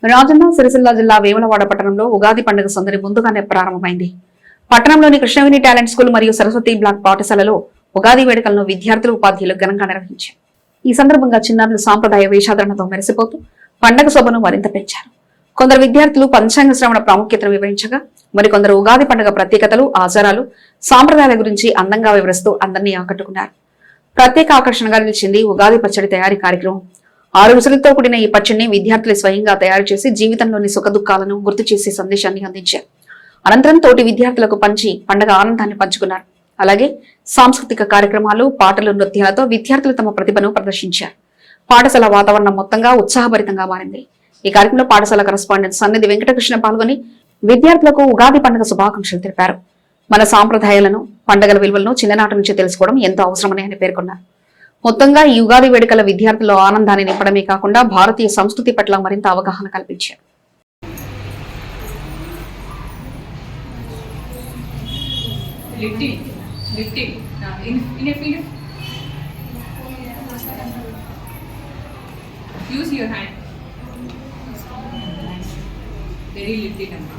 రాజన్న సిరిసిల్ల జిల్లా వేములవాడ పట్టణంలో ఉగాది పండుగ సందడి ముందుగానే ప్రారంభమైంది. పట్టణంలోని కృష్ణవేణి టాలెంట్ స్కూల్ మరియు సరస్వతి బ్లాక్ పాఠశాలలో ఉగాది వేడుకలను విద్యార్థులు ఉపాధ్యాయులు ఘనంగా నిర్వహించారు. ఈ సందర్భంగా చిన్నారులు సాంప్రదాయ వేషాధరణతో మెరిసిపోతూ పండుగ శోభను మరింత పెంచారు. కొందరు విద్యార్థులు పంచాంగ శ్రవణ ప్రాముఖ్యతను వివరించగా, మరికొందరు ఉగాది పండుగ ప్రత్యేకతలు, ఆచారాలు, సాంప్రదాయాల గురించి అందంగా వివరిస్తూ అందరినీ ఆకట్టుకున్నారు. ప్రత్యేక ఆకర్షణగా నిలిచింది ఉగాది పచ్చడి తయారీ కార్యక్రమం. 6 రుచులతో కూడిన ఈ పచ్చడిని విద్యార్థులు స్వయంగా తయారు చేసి జీవితంలోని సుఖదుఖాలను గుర్తు చేసే సందేశాన్ని అందించారు. అనంతరం తోటి విద్యార్థులకు పంచి పండుగ ఆనందాన్ని పంచుకున్నారు. అలాగే సాంస్కృతిక కార్యక్రమాలు, పాటలు, నృత్యాలతో విద్యార్థులు తమ ప్రతిభను ప్రదర్శించారు. పాఠశాల వాతావరణం మొత్తంగా ఉత్సాహభరితంగా మారింది. ఈ కార్యక్రమంలో పాఠశాల కరెస్పాండెంట్ సన్నిధి వెంకటకృష్ణ పాల్గొని విద్యార్థులకు ఉగాది పండుగ శుభాకాంక్షలు తెలిపారు. మన సాంప్రదాయాలను, పండుగల విలువలను చిన్ననాటి నుంచి తెలుసుకోవడం ఎంతో అవసరమని ఆయన పేర్కొన్నారు. మొత్తంగా ఈ ఉగాది వేడుకల విద్యార్థుల్లో ఆనందాన్ని నింపడమే కాకుండా భారతీయ సంస్కృతి పట్ల మరింత అవగాహన కల్పించారు. Use your hand. Very little, Amma.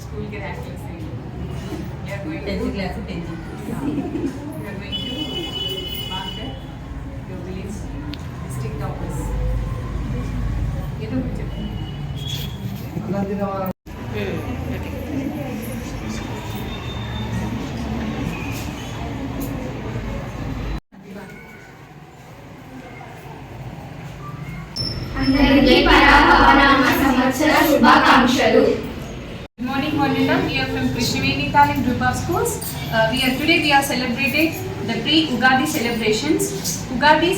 School get access. You are going to 10th class, 10th. You are going to mark that your village district office. You know which అందరికీ పరాభవనామ సంవత్సర శుభాకాంక్షలు. Good morning, Monita. We are from Krishnaveni Talent Group of Schools. Today we are celebrating the pre-Ugadi celebrations. Ugadi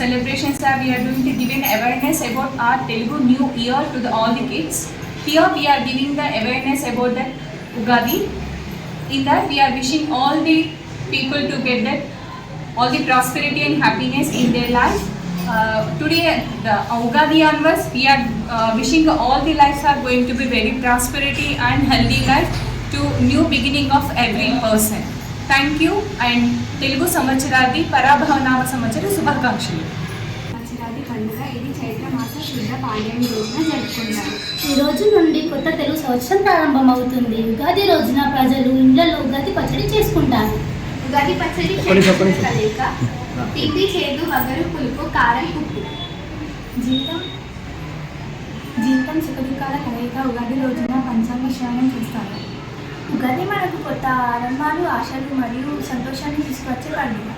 celebrations we are going to give an awareness about our Telugu New Year to all the kids. Here we are giving the awareness about the Ugadi. In that we are wishing all the people to get that all the prosperity and happiness in their life. Today the Ugadi onwards we are wishing all the lives are going to be very prosperity and healthy life to new beginning of every person. Thank you and Telugu సంవత్సరాది పరాభవనామ సంవత్సర శుభాకాంక్షలు. సంవత్సరాది పండుగ ఇది చైత్ర మాస శుద్ధ పాడ్యమి రోజున జరుపుకుంటారు. ఈ రోజు నుండి కొత్త తెలుగు సంవత్సరం ప్రారంభమవుతుంది. ఉగాది రోజున ప్రజలు ఇళ్లలో ఉగాది పచ్చడి చేసుకుంటారు. ఉగాది పచ్చడి కలయిక తీపి, చేదు, వగరు, పులుపు, కారం, ఉప్పు. జీవితం సుఖదుఖాల కలయిక. ఉగాది రోజున పంచాంగ శ్రవణం చేస్తారు. ఉగాది మనకు కొత్త ఆరంభాలు, ఆశలు మరియు సంతోషాన్ని తీసుకొచ్చే పండుగ.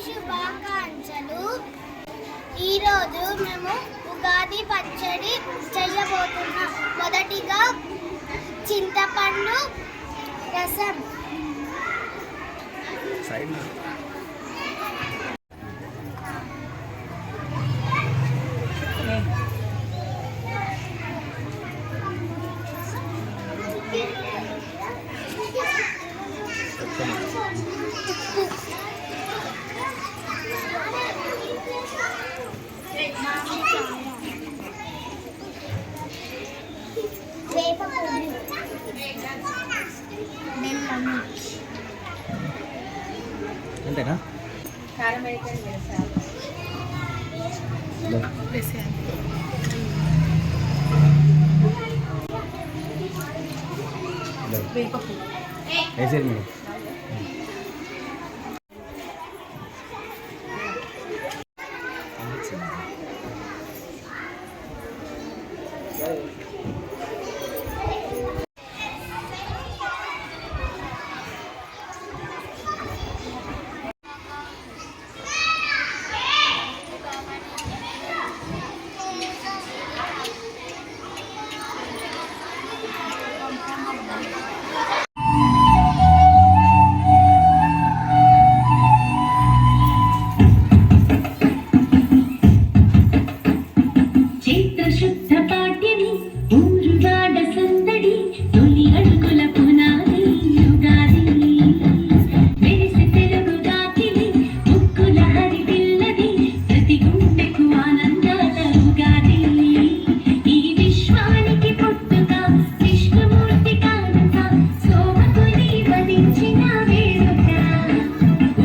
శుభాకాంక్షలు. ఈరోజు మేము ఉగాది పచ్చడి చేయబోతున్నాం. మొదటిగా చింతపండు రసం, ऐसे में చిత్తశుద్ధ పాఠ్యమి ఊరువాడ సందడి తొలి అడుగుల పునాది యుగాది మెరిసి తెలుగు గాకిలి ముక్కుల హరివిల్లది ప్రతి గుండెకు ఆనందాల ఉగాది ఈ విశ్వానికి పుట్టుగా విష్ణుమూర్తి కానుక సోమకుని వధించిన వేడుక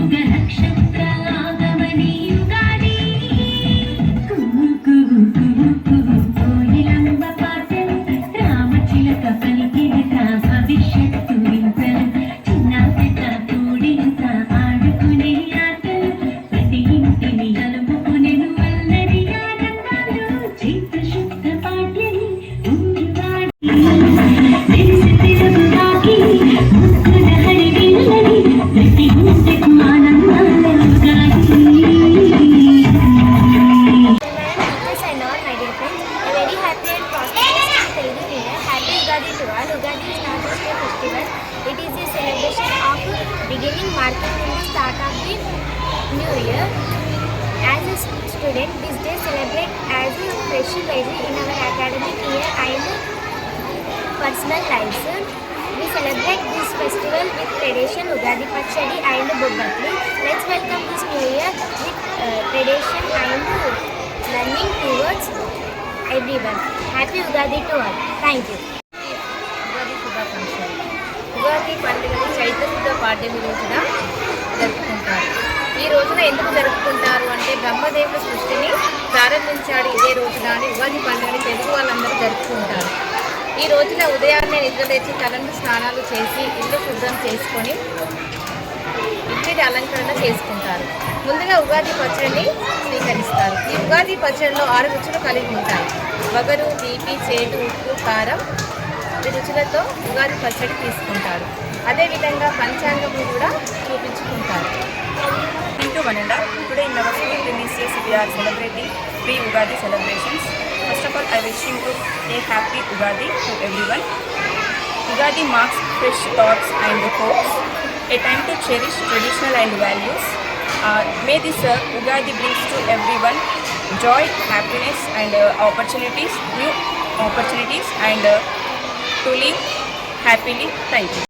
ఉగ నక్షత్ర ఆగమని యుగాది కోయిలంబ పాటలు రామచిలక పలికిన భవిష్యత్తు వింతలు చిన్న పెద్ద కూడింత ఆడుకునే ఆటలు ప్రతి ఇంటిని కలుపుకునేను అల్లరి ఆనందాలు చిత్తశుద్ధ పాటలు మెరిసి తిరుగుదాకి ముక్కుల హరివిల్లది ప్రతి గుండెకు ఆనందాల Ugadi. Teachers and all my dear friends, a very happy and prosperous Telugu New Year. Happy Ugadi to all. Ugadi is not just a festival; it is a celebration of beginning, marking the start of the new year. As a student, this day celebrate as a fresh phase in our academic year and personal lives. We celebrate this festival with tradition, Ugadi Pachadi and Bobbatli. Let's welcome this new year with tradition and learning towards everyone. Happy Ugadi to all. Thank you. Ugadi శుభాకాంక్షలు. ఉగాది పండుగని చైత్రశుద్ధ పాడ్యమి రోజున జరుపుకుంటారు. ఈ రోజున ఎందుకు జరుపుకుంటారు అంటే బ్రహ్మదేవుడు సృష్టిని ప్రారంభించాడు ఇదే రోజున అని ఉగాది పండుగని తెలుగు వాళ్ళందరూ జరుపుకుంటారు. ఈ రోజున ఉదయాన్నే నిద్రలేచి తలంటు స్నానాలు చేసి ఇల్లు శుభ్రం చేసుకొని ఇంటిని అలంకరణ చేసుకుంటారు. ముందుగా ఉగాది పచ్చడిని స్వీకరిస్తారు. ఈ ఉగాది పచ్చడిలో 6 రుచులు కలిగి ఉంటాయి. వగరు, తీపి, చేదు, ఉప్పు, కారం ఈ రుచులతో ఉగాది పచ్చడి తీసుకుంటారు. అదేవిధంగా పంచాంగము కూడా చూపించుకుంటారు. Into Vananda, today in our school premises we are celebrating pre-Ugadi celebrations. First of all, I wish you a happy Ugadi to everyone. Ugadi marks fresh thoughts and hopes, a time to cherish traditional and values. May this Ugadi brings to everyone joy, happiness and opportunities, new opportunities and to live happily. Thank you.